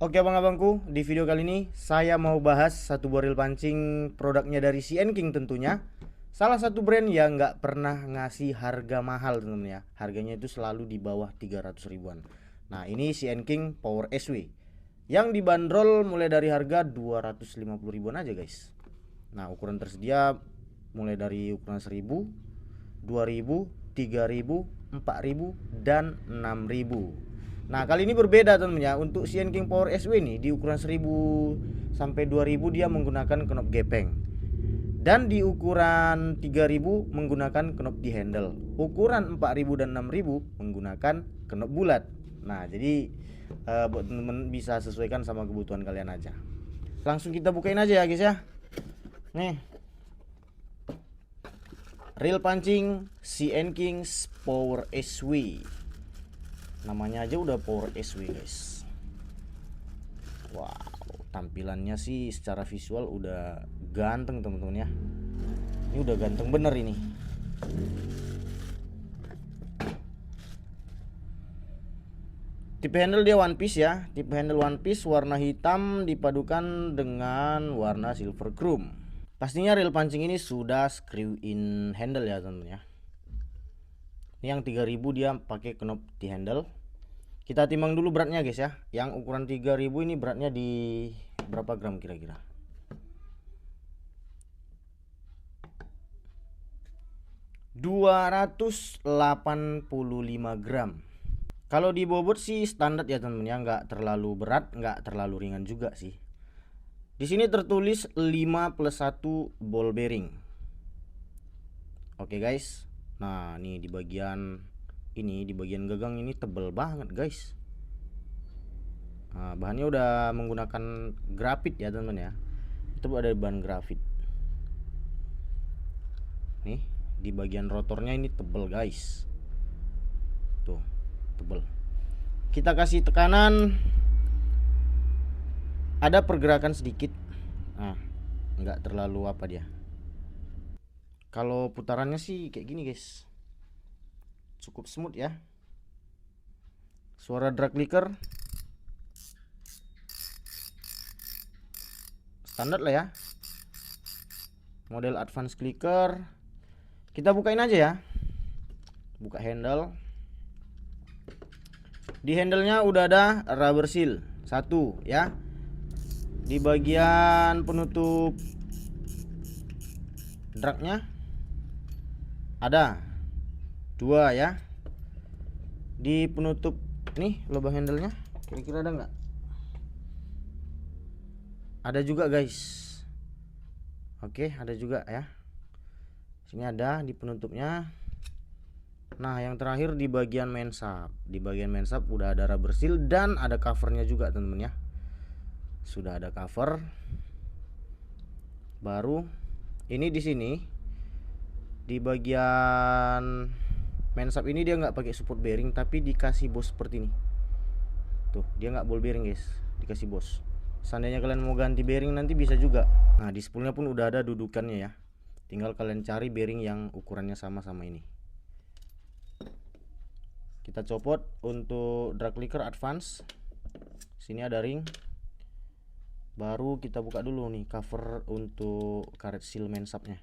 Oke abang-abangku, di video kali ini saya mau bahas satu buah reel pancing produknya dari CN King tentunya. Salah satu brand yang nggak pernah ngasih harga mahal temen-temen ya. Harganya itu selalu di bawah 300 ribuan. Nah ini CN King Power SW yang dibanderol mulai dari harga 250 ribuan aja guys. Nah ukuran tersedia mulai dari ukuran 1000, 2000, 3000, 4000, dan 6000. Nah kali ini berbeda tentunya. Untuk CN King Power SW nih di ukuran 1000 sampai 2000 dia menggunakan knop gepeng. Dan di ukuran 3000 menggunakan knop di handle. Ukuran 4000 dan 6000 menggunakan knop bulat. Nah jadi buat temen-temen bisa sesuaikan sama kebutuhan kalian aja. Langsung kita bukain aja ya guys ya. Nih reel pancing CN Kings Power SW. Namanya aja udah Power SW guys. Wow, tampilannya sih secara visual udah ganteng teman-teman ya. Ini udah ganteng bener ini. Tipe handle dia one piece ya. Tipe handle one piece warna hitam dipadukan dengan warna silver chrome. Pastinya reel pancing ini sudah screw in handle ya teman-teman ya. Ini yang 3000 dia pakai knop di handle. Kita timbang dulu beratnya guys ya. Yang ukuran 3000 ini beratnya di berapa gram kira-kira? 285 gram. Kalau di bobot sih standar ya teman-teman ya, nggak terlalu berat, nggak terlalu ringan juga sih. Di sini tertulis 5+1 ball bearing. Oke guys. Nah, nih di bagian gagang ini tebel banget guys. Nah, bahannya udah menggunakan grafit ya teman-teman ya. Itu ada bahan grafit. Nih, di bagian rotornya ini tebel guys. Tuh, tebel. Kita kasih tekanan, ada pergerakan sedikit. Nah, nggak terlalu apa dia. Kalau putarannya sih kayak gini guys, cukup smooth ya. Suara drag clicker standar lah ya. Model advance clicker. Kita bukain aja ya. Buka handle. Di handlenya udah ada rubber seal satu ya. Di bagian penutup dragnya ada dua ya. Di penutup nih lubang handlenya kira-kira ada nggak? Ada juga guys. Oke, ada juga ya. Sini ada di penutupnya. Nah, yang terakhir di bagian main sub. Di bagian main sub udah ada rubber seal dan ada covernya juga teman-teman ya. Sudah ada cover. Baru ini di sini di bagian main sub ini dia nggak pakai support bearing tapi dikasih bos seperti ini. Tuh, dia nggak ball bearing guys, dikasih bos. Seandainya kalian mau ganti bearing nanti bisa juga. Nah, di spoolnya pun udah ada dudukannya ya. Tinggal kalian cari bearing yang ukurannya sama ini. Kita copot untuk drag clicker advance. Sini ada ring. Baru kita buka dulu nih cover untuk karet seal main subnya.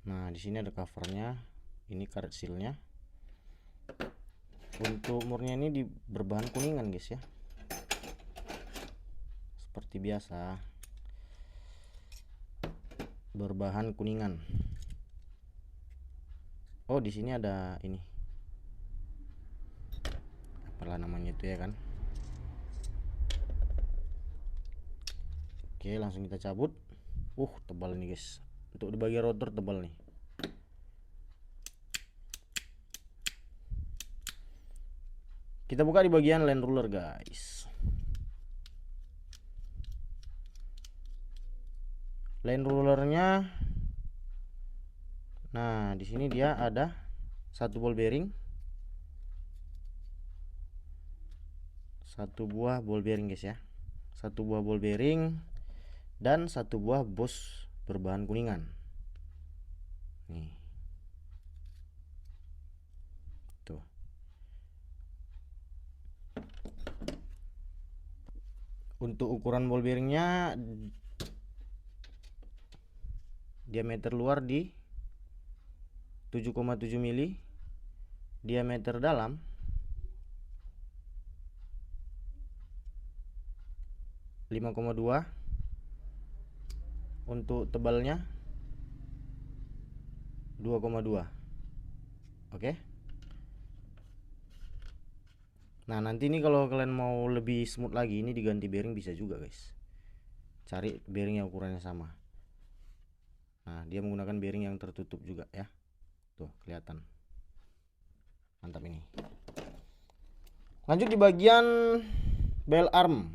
Nah, di sini ada covernya. Ini karet sealnya. Untuk murnya ini berbahan kuningan guys ya. Seperti biasa. Berbahan kuningan. Oh, di sini ada ini. Apalah namanya itu ya kan. Oke, langsung kita cabut. Tebal nih guys. Untuk di bagian rotor tebal nih. Kita buka di bagian land ruler guys. Land rulernya, nah di sini dia ada satu ball bearing, satu buah ball bearing guys ya, satu buah ball bearing. dan satu buah bos berbahan kuningan. Nih. Tuh. Untuk ukuran ball bearingnya diameter luar di 7,7 mili, diameter dalam 5,2, untuk tebalnya 2,2. Oke. Nah, nanti ini kalau kalian mau lebih smooth lagi, ini diganti bearing bisa juga, guys. Cari bearing yang ukurannya sama. Nah, dia menggunakan bearing yang tertutup juga ya. Tuh, kelihatan. Mantap ini. Lanjut di bagian bell arm.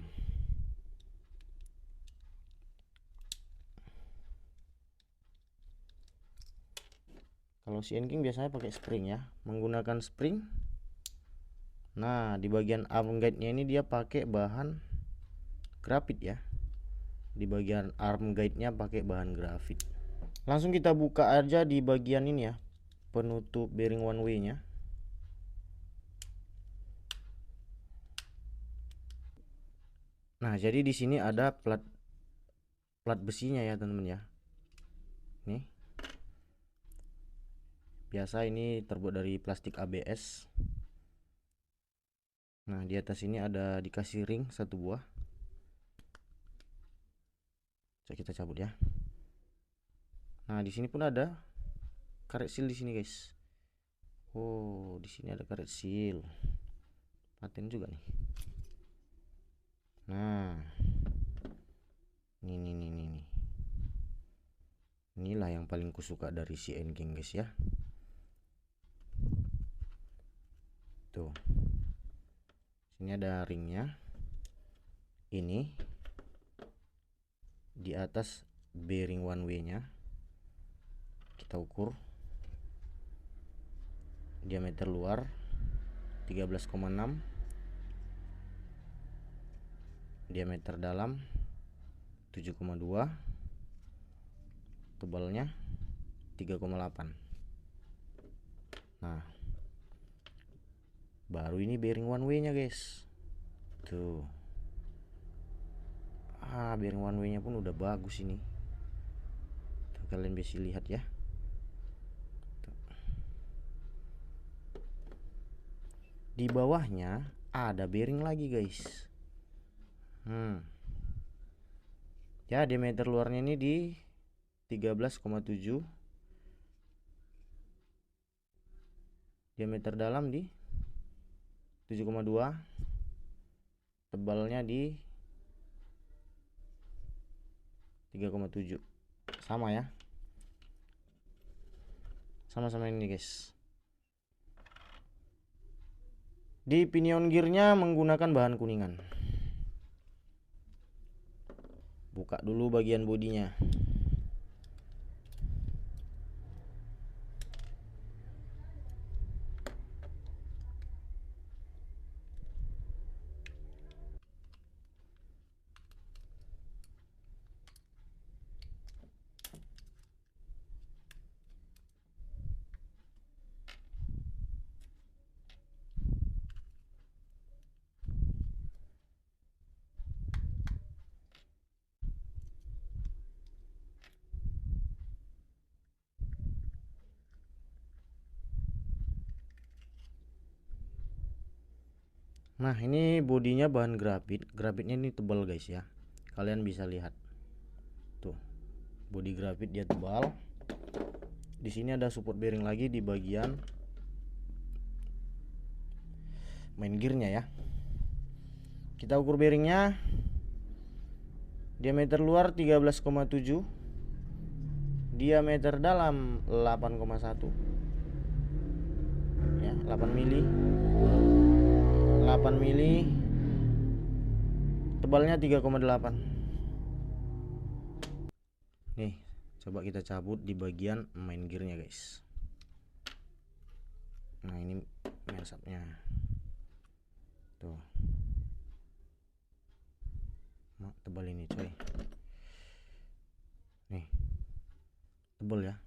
Kalau CN King biasanya pakai spring ya, menggunakan spring. Nah, di bagian arm guide-nya ini dia pakai bahan grafit ya. Di bagian arm guide-nya pakai bahan grafit. Langsung kita buka aja di bagian ini ya, penutup bearing one way-nya. Nah, jadi di sini ada plat besinya ya, teman-teman ya. Nih. Biasa ini terbuat dari plastik ABS. Nah, di atas ini ada dikasih ring satu buah. Coba kita cabut ya. Nah, di sini pun ada karet seal di sini, guys. Oh, di sini ada karet seal. Paten juga nih. Nah, nih. Inilah yang paling kusuka dari CN King, guys ya. Tuh. Sini ada ringnya. Ini di atas bearing one way-nya. Kita ukur. Diameter luar 13,6, diameter dalam 7,2, tebalnya 3,8. Nah, baru ini bearing one way nya, guys. Tuh. Bearing one way nya pun udah bagus ini. Tuh, kalian bisa lihat ya. Tuh. Di bawahnya ada bearing lagi, guys. Ya, diameter luarnya ini di 13,7, diameter dalam di 7,2, tebalnya di 3,7. Sama ya, sama-sama ini, guys. Di pinion gearnya menggunakan bahan kuningan. Buka dulu bagian bodinya. Nah, ini bodinya bahan grafit. Grafitnya ini tebal, guys ya. Kalian bisa lihat. Tuh. Bodi grafit dia tebal. Di sini ada support bearing lagi di bagian main gearnya ya. Kita ukur bearingnya. Diameter luar 13,7, diameter dalam 8,1 ya, 8 mili, 8 mili, tebalnya 3,8. Nih, coba kita cabut di bagian main gearnya, guys. Nah, ini mensapnya tuh. Nah, tebal ini, coy. tebal ya.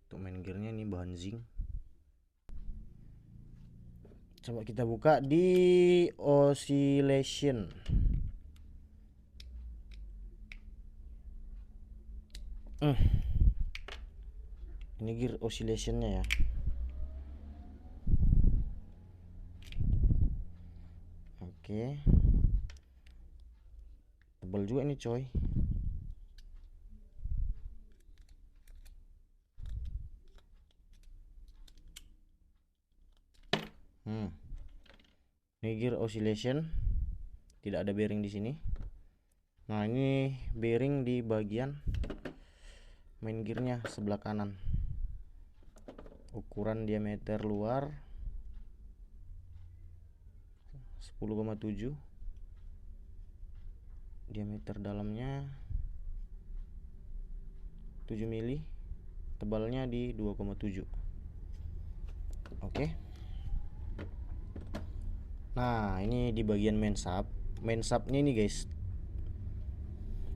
Untuk main gearnya ini bahan zinc. Coba kita buka di oscillation. Ini gear oscillationnya ya. Oke. Tebal juga nih coy. Ini gear oscillation. Tidak ada bearing di sini. Nah, ini bearing di bagian main gearnya sebelah kanan. Ukuran diameter luar 10,7, diameter dalamnya 7 mili, tebalnya di 2,7. Oke. Nah, ini di bagian main sub. Main subnya ini guys,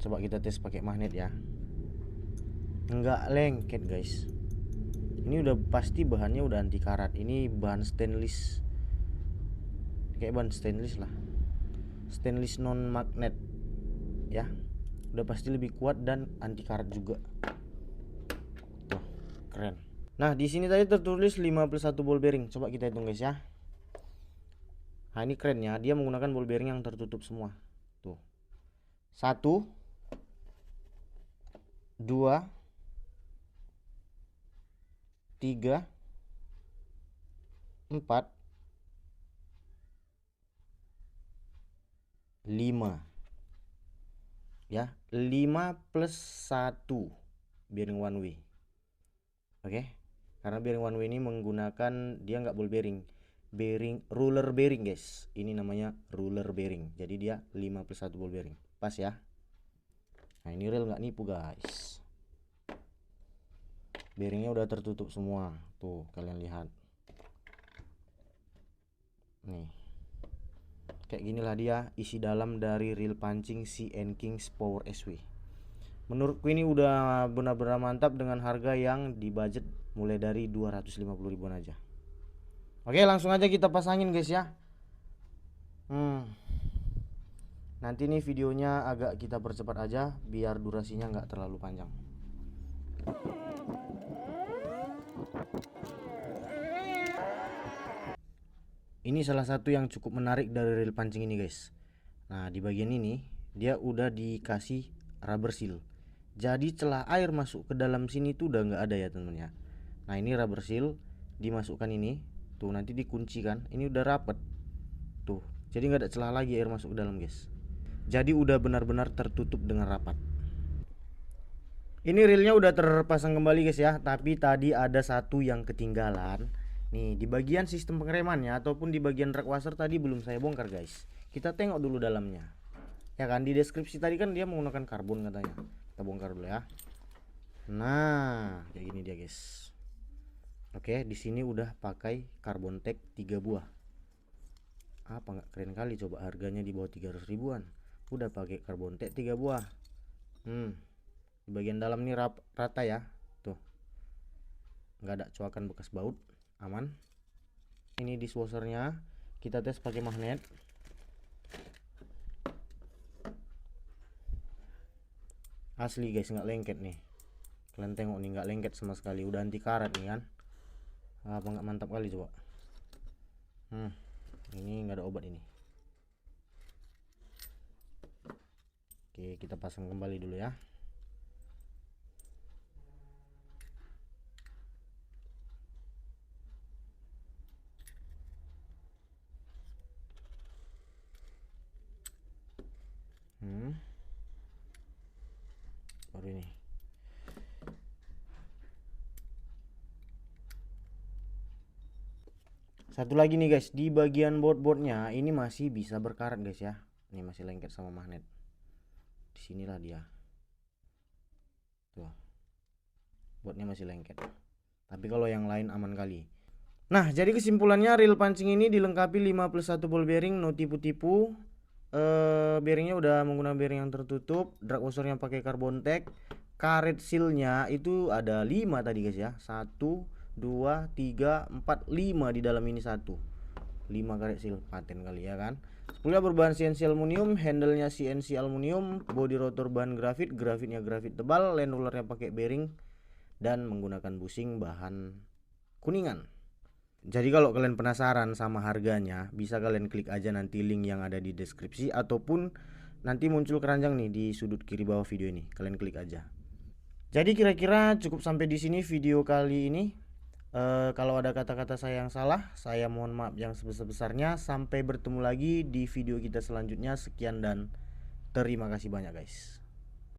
coba kita tes pakai magnet ya. Enggak lengket guys. Ini udah pasti bahannya udah anti karat. Ini bahan stainless, kayak bahan stainless lah, stainless non magnet ya. Udah pasti lebih kuat dan anti karat juga. Tuh, keren. Nah, di sini tadi tertulis 51 ball bearing. Coba kita hitung guys ya. Nah, ini kerennya, dia menggunakan ball bearing yang tertutup semua. Tuh. 1 2 3 4 5 ya, 5 plus 1 bearing one way. Oke. Karena bearing one way ini menggunakan, dia nggak ball bearing, bearing ruler bearing guys. Ini namanya ruler bearing. Jadi dia 5 plus 1 ball bearing. Pas ya. Nah, ini reel nggak nipu guys. Bearingnya udah tertutup semua. Tuh, kalian lihat. Nih. Kayak ginilah dia isi dalam dari reel pancing CN Kings Power SW. Menurutku ini udah benar-benar mantap dengan harga yang di budget mulai dari 250 ribuan aja. Oke, langsung aja kita pasangin guys ya. Nanti nih videonya agak kita percepat aja biar durasinya nggak terlalu panjang. Ini salah satu yang cukup menarik dari reel pancing ini guys. Nah, di bagian ini dia udah dikasih rubber seal. Jadi celah air masuk ke dalam sini tuh udah nggak ada ya temen ya. Nah, ini rubber seal dimasukkan ini. Tuh, nanti dikunci kan. Ini udah rapet. Tuh, jadi nggak ada celah lagi air masuk ke dalam guys. Jadi udah benar-benar tertutup dengan rapat. Ini reelnya udah terpasang kembali guys ya. Tapi tadi ada satu yang ketinggalan. Nih, di bagian sistem pengeremannya ataupun di bagian rack washer tadi belum saya bongkar guys. Kita tengok dulu dalamnya. Ya kan, di deskripsi tadi kan dia menggunakan karbon katanya. Kita bongkar dulu ya. Nah, kayak gini dia guys. Oke, di sini udah pakai karbon tag 3 buah. Apa nggak keren kali, coba harganya di bawah 300 ribuan. Udah pakai karbon tag 3 buah. Di bagian dalam nih rata ya. Tuh. Nggak ada coakan bekas baut. Aman. Ini dishwashernya kita tes pakai magnet. Asli guys, nggak lengket nih. Kalian tengok nih, nggak lengket sama sekali. Udah anti karat nih kan. Apa nggak mantap kali coba. Ini nggak ada obat ini. Oke, kita pasang kembali dulu ya. Baru ini. Satu lagi nih guys, di bagian board-boardnya ini masih bisa berkarat guys ya. Ini masih lengket sama magnet. Disinilah dia. Tuh. Boardnya masih lengket. Tapi kalau yang lain aman kali. Nah, jadi kesimpulannya reel pancing ini dilengkapi 5 plus 1 ball bearing, no tipu-tipu. Bearingnya udah menggunakan bearing yang tertutup, drag washernya pakai carbon tech. Karet sealnya itu ada 5 tadi guys ya. 1 2 3 4 5 di dalam ini satu. 5 karet seal, paten kali ya kan. Spoolnya berbahan CNC aluminium, handle-nya CNC aluminium, body rotor bahan grafit, grafitnya grafit tebal, land rollernya pakai bearing dan menggunakan bushing bahan kuningan. Jadi kalau kalian penasaran sama harganya, bisa kalian klik aja nanti link yang ada di deskripsi ataupun nanti muncul keranjang nih di sudut kiri bawah video ini. Kalian klik aja. Jadi kira-kira cukup sampai di sini video kali ini. Kalau ada kata-kata saya yang salah, saya mohon maaf yang sebesar-besarnya. Sampai bertemu lagi di video kita selanjutnya. Sekian dan terima kasih banyak guys.